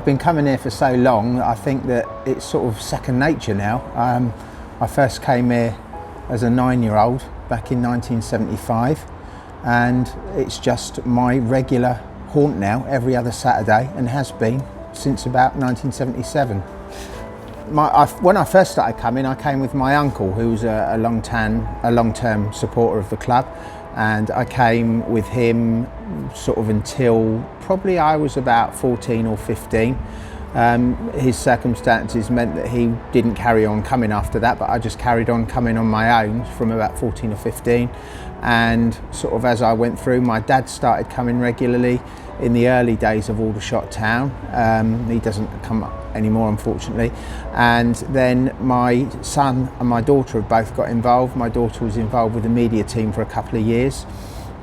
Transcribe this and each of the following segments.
I've been coming here for so long, I think that it's sort of second nature now. I first came here as a 9-year-old back in 1975, and it's just my regular haunt now every other Saturday, and has been since about 1977. When I first started coming, I came with my uncle, who was a long-term supporter of the club, and I came with him sort of until probably I was about 14 or 15. His circumstances meant that he didn't carry on coming after that, but I just carried on coming on my own from about 14 or 15. And sort of as I went through, my dad started coming regularly in the early days of Aldershot Town. He doesn't come anymore, unfortunately. And then my son and my daughter have both got involved. My daughter was involved with the media team for a couple of years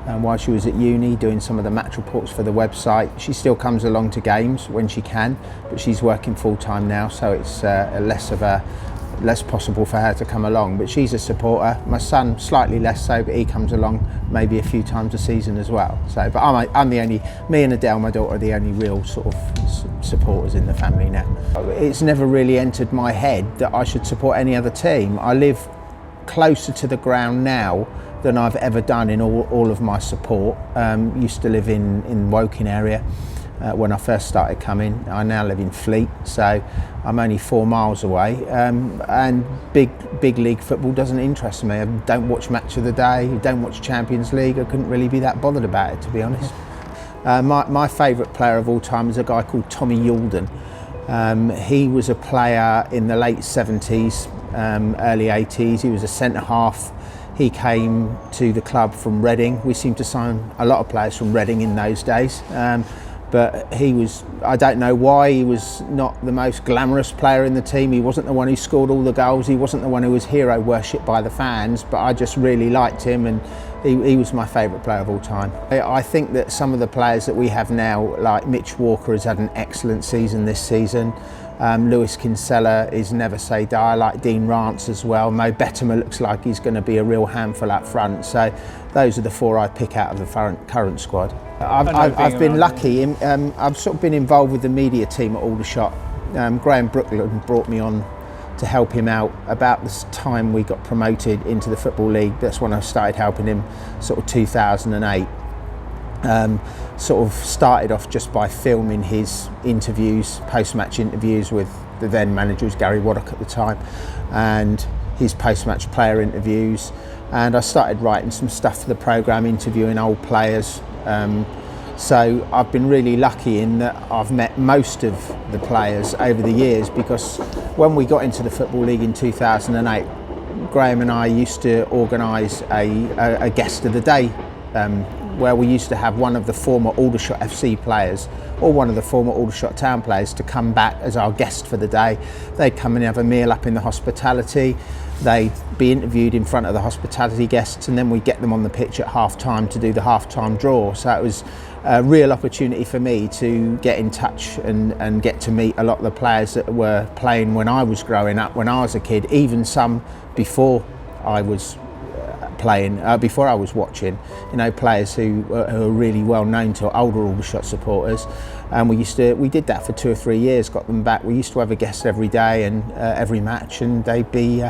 while she was at uni, doing some of the match reports for the website. She still comes along to games when she can, but she's working full time now, so it's less possible for her to come along, but she's a supporter. My son slightly less so, but he comes along maybe a few times a season as well. So, but I'm the only, me and Adele, my daughter, are the only real sort of supporters in the family now. It's never really entered my head that I should support any other team. I live closer to the ground now than I've ever done in all of my support. Used to live in Woking area when I first started coming. I now live in Fleet, so I'm only 4 miles away, and big league football doesn't interest me. I don't watch Match of the Day, don't watch Champions League. I couldn't really be that bothered about it, to be honest. My favourite player of all time is a guy called Tommy Youlden. He was a player in the late 70s, early 80s. He was a centre half. He came to the club from Reading. We seemed to sign a lot of players from Reading in those days. But he was, I don't know why, he was not the most glamorous player in the team. He wasn't the one who scored all the goals. He wasn't the one who was hero worshipped by the fans, but I just really liked him, and he was my favourite player of all time. I think that some of the players that we have now, like Mitch Walker, has had an excellent season this season. Lewis Kinsella is never say die. I like Dean Rance as well. Mo Bettimer looks like he's going to be a real handful up front. So those are the 4 I pick out of the current squad. I've been lucky. I've sort of been involved with the media team at Aldershot. Graham Brookland brought me on to help him out about this time we got promoted into the Football League. That's when I started helping him, sort of 2008. Sort of started off just by filming his interviews, post-match interviews with the then manager, was Gary Waddock at the time, and his post-match player interviews. And I started writing some stuff for the programme, interviewing old players. So I've been really lucky in that I've met most of the players over the years, because when we got into the Football League in 2008, Graham and I used to organise a guest of the day, where we used to have one of the former Aldershot FC players or one of the former Aldershot Town players to come back as our guest for the day. They'd come and have a meal up in the hospitality. They'd be interviewed in front of the hospitality guests, and then we'd get them on the pitch at half-time to do the half-time draw. So it was a real opportunity for me to get in touch and get to meet a lot of the players that were playing when I was growing up, when I was a kid, even some before I was playing, before I was watching, you know, players who are really well known to older Aldershot supporters. And we did that for 2 or 3 years, got them back. We used to have a guest every day and every match, and they'd be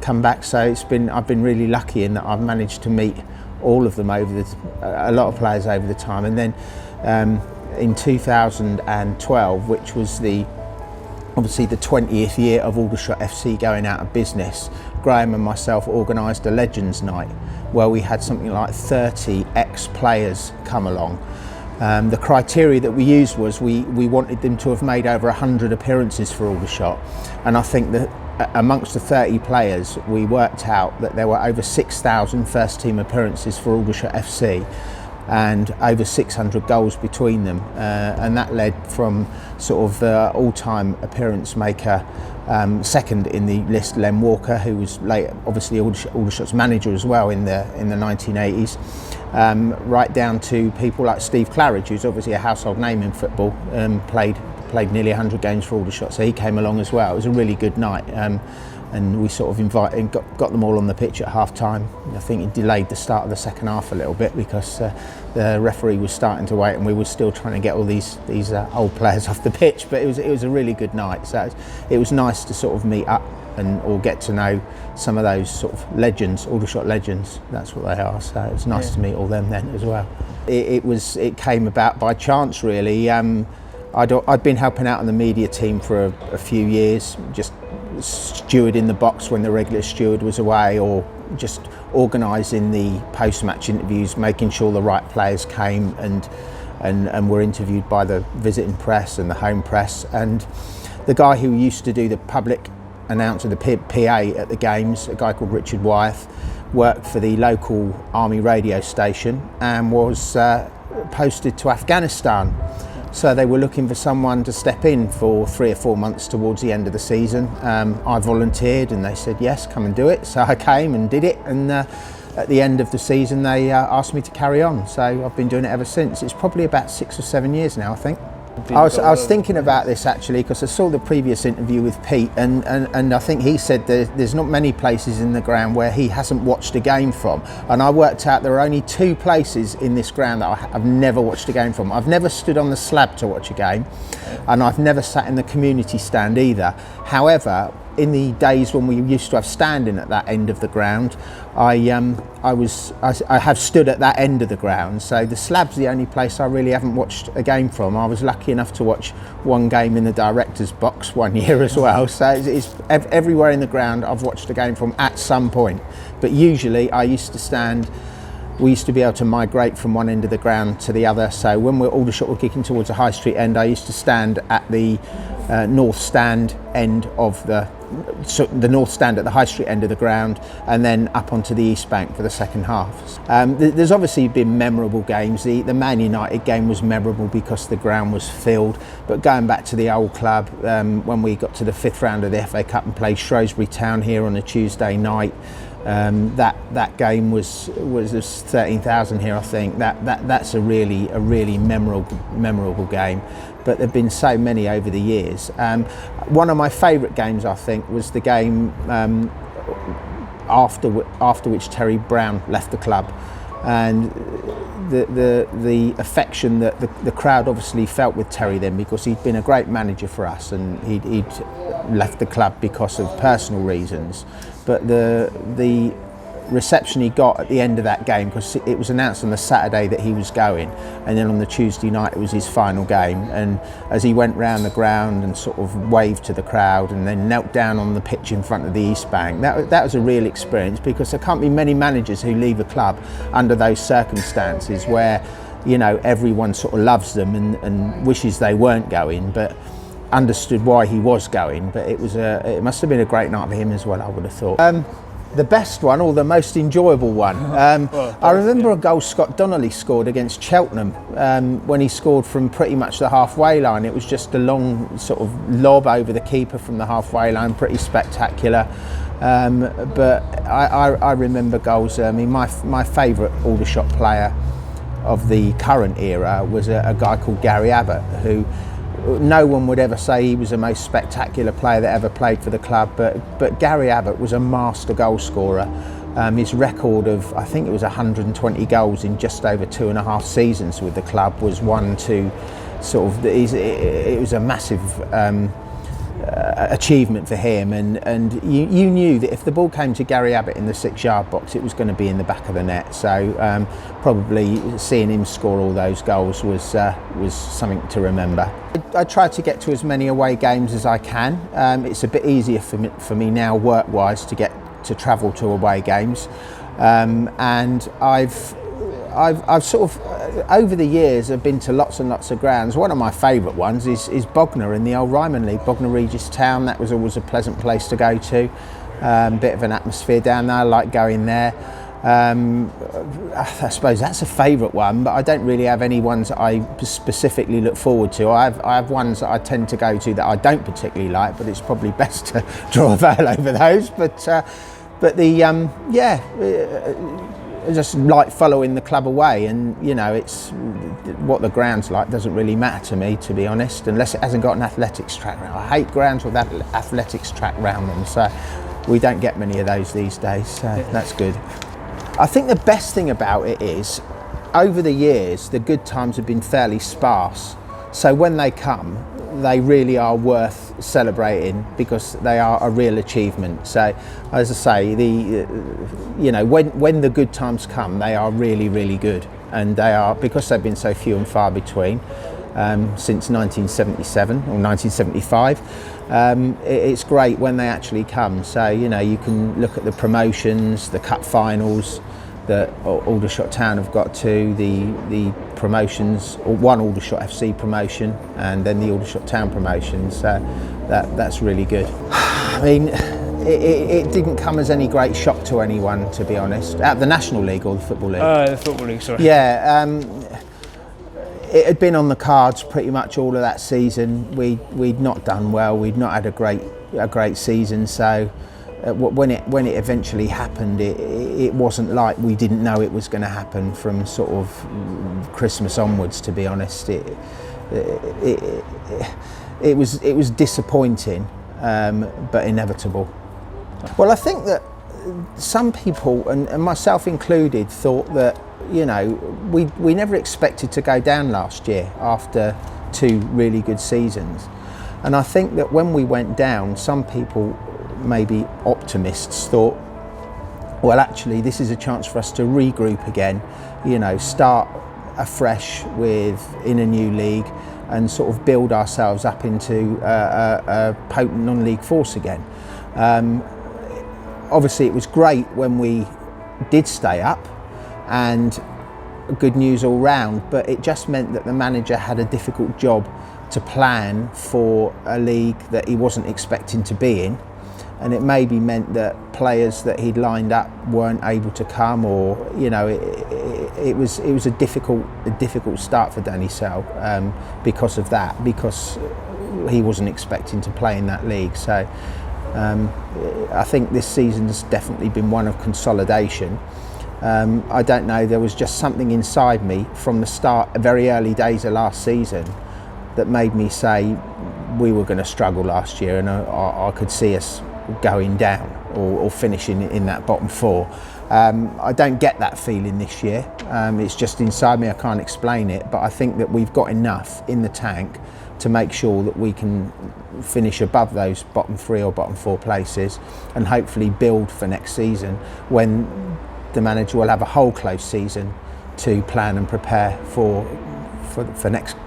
come back. So I've been really lucky in that I've managed to meet all of them a lot of players over the time. And then in 2012, which was obviously the 20th year of Aldershot FC going out of business, Graham and myself organised a Legends Night where we had something like 30 ex-players come along. The criteria that we used was we wanted them to have made over 100 appearances for Aldershot, and I think that amongst the 30 players we worked out that there were over 6,000 first team appearances for Aldershot FC and over 600 goals between them, and that led from sort of the all-time appearance maker, second in the list, Len Walker, who was later obviously Aldershot's manager as well in the 1980s, right down to people like Steve Claridge, who's obviously a household name in football, played nearly 100 games for Aldershot, so he came along as well. It was a really good night. and we sort of got them all on the pitch at half time. I think it delayed the start of the second half a little bit because the referee was starting to wait, and we were still trying to get all these old players off the pitch. But it was a really good night. So it was nice to sort of meet up and or get to know some of those sort of legends, Aldershot legends. That's what they are. So it was nice to meet all them then as well. It came about by chance, really. I'd been helping out on the media team for a few years, just steward in the box when the regular steward was away, or just organising the post-match interviews, making sure the right players came and were interviewed by the visiting press and the home press. And the guy who used to do the public announcer, the PA at the games, a guy called Richard Wyeth, worked for the local army radio station and was posted to Afghanistan. So they were looking for someone to step in for 3 or 4 months towards the end of the season. I volunteered and they said, yes, come and do it. So I came and did it, and at the end of the season they asked me to carry on. So I've been doing it ever since. It's probably about 6 or 7 years now, I think. I was thinking about this actually because I saw the previous interview with Pete, and I think he said there's not many places in the ground where he hasn't watched a game from, and I worked out there are only 2 places in this ground that I've never watched a game from. I've never stood on the slab to watch a game, and I've never sat in the community stand either. However, in the days when we used to have standing at that end of the ground, I have stood at that end of the ground. So the slab's the only place I really haven't watched a game from. I was lucky enough to watch one game in the director's box one year as well. So it's everywhere in the ground I've watched a game from at some point. But usually I used to stand. We used to be able to migrate from one end of the ground to the other. So when Aldershot were kicking towards the High Street end, I used to stand at the north stand end of the north stand at the High Street end of the ground, and then up onto the East Bank for the second half. There's obviously been memorable games. The Man United game was memorable because the ground was filled. But going back to the old club, when we got to the 5th round of the FA Cup and played Shrewsbury Town here on a Tuesday night, that game was 13,000 here, I think. That's a really memorable game. But there've been so many over the years. One of my favourite games, I think, was the game after which Terry Brown left the club, and the affection that the crowd obviously felt with Terry then, because he'd been a great manager for us, and he'd left the club because of personal reasons. But the reception he got at the end of that game, because it was announced on the Saturday that he was going, and then on the Tuesday night it was his final game, and as he went round the ground and sort of waved to the crowd and then knelt down on the pitch in front of the East Bank, that was a real experience, because there can't be many managers who leave a club under those circumstances where, you know, everyone sort of loves them and wishes they weren't going, but understood why he was going. But it must have been a great night for him as well, I would have thought. The best one, or the most enjoyable one, I remember a goal Scott Donnelly scored against Cheltenham when he scored from pretty much the halfway line. It was just a long sort of lob over the keeper from the halfway line, pretty spectacular. But I remember goals. I mean, my favourite Aldershot player of the current era was a guy called Gary Abbott, who no one would ever say he was the most spectacular player that ever played for the club, but Gary Abbott was a master goal scorer. His record of, I think it was 120 goals in just over 2.5 seasons with the club was one to sort of, it was a massive achievement for him, and you knew that if the ball came to Gary Abbott in the 6-yard box, it was going to be in the back of the net. So probably seeing him score all those goals was something to remember. I try to get to as many away games as I can. It's a bit easier for me now, work-wise, to travel to away games, and I've sort of, over the years, I've been to lots and lots of grounds. One of my favourite ones is Bognor in the old Ryman League, Bognor Regis Town. That was always a pleasant place to go to. Bit of an atmosphere down there, I like going there. I suppose that's a favourite one, but I don't really have any ones that I specifically look forward to. I have ones that I tend to go to that I don't particularly like, but it's probably best to draw a veil over those. But I just like following the club away, and you know, it's what the ground's like doesn't really matter to me, to be honest, unless it hasn't got an athletics track. I hate grounds with athletics track round them, so we don't get many of those these days, so that's good. I think the best thing about it is, over the years, the good times have been fairly sparse. So when they come, they really are worth celebrating because they are a real achievement. So, as I say, when the good times come, they are really, really good, and they are, because they've been so few and far between since 1977 or 1975. It's great when they actually come. So you can look at the promotions, the cup finals that Aldershot Town have got to, the promotions, or one Aldershot FC promotion and then the Aldershot Town promotion. So that's really good. I mean, it didn't come as any great shock to anyone, to be honest. At the National League or the Football League? The Football League, sorry. Yeah, it had been on the cards pretty much all of that season. We'd not done well. We'd not had a great season. So when it eventually happened, it wasn't like we didn't know it was going to happen from sort of Christmas onwards. To be honest, it was disappointing, but inevitable. Well, I think that some people, and myself included, thought that we never expected to go down last year after 2 really good seasons. And I think that when we went down, some people, maybe optimists, thought, well, actually this is a chance for us to regroup again, start afresh in a new league and sort of build ourselves up into a potent non-league force again. Obviously it was great when we did stay up, and good news all round, but it just meant that the manager had a difficult job to plan for a league that he wasn't expecting to be in, and it maybe meant that players that he'd lined up weren't able to come, or it was a difficult start for Danny Sell because of that, because he wasn't expecting to play in that league. So I think this season's definitely been one of consolidation. I don't know, there was just something inside me from the start, very early days of last season, that made me say we were going to struggle last year, and I could see us going down or finishing in that bottom 4. I don't get that feeling this year. It's just inside me, I can't explain it, but I think that we've got enough in the tank to make sure that we can finish above those bottom 3 or bottom 4 places, and hopefully build for next season, when the manager will have a whole close season to plan and prepare for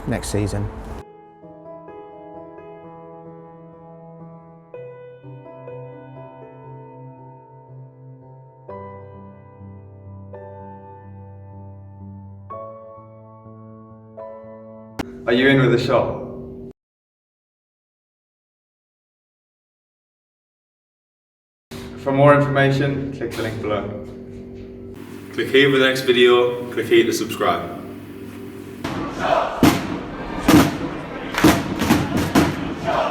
next season. Are you in with a shot? For more information, click the link below. Click here for the next video, click here to subscribe.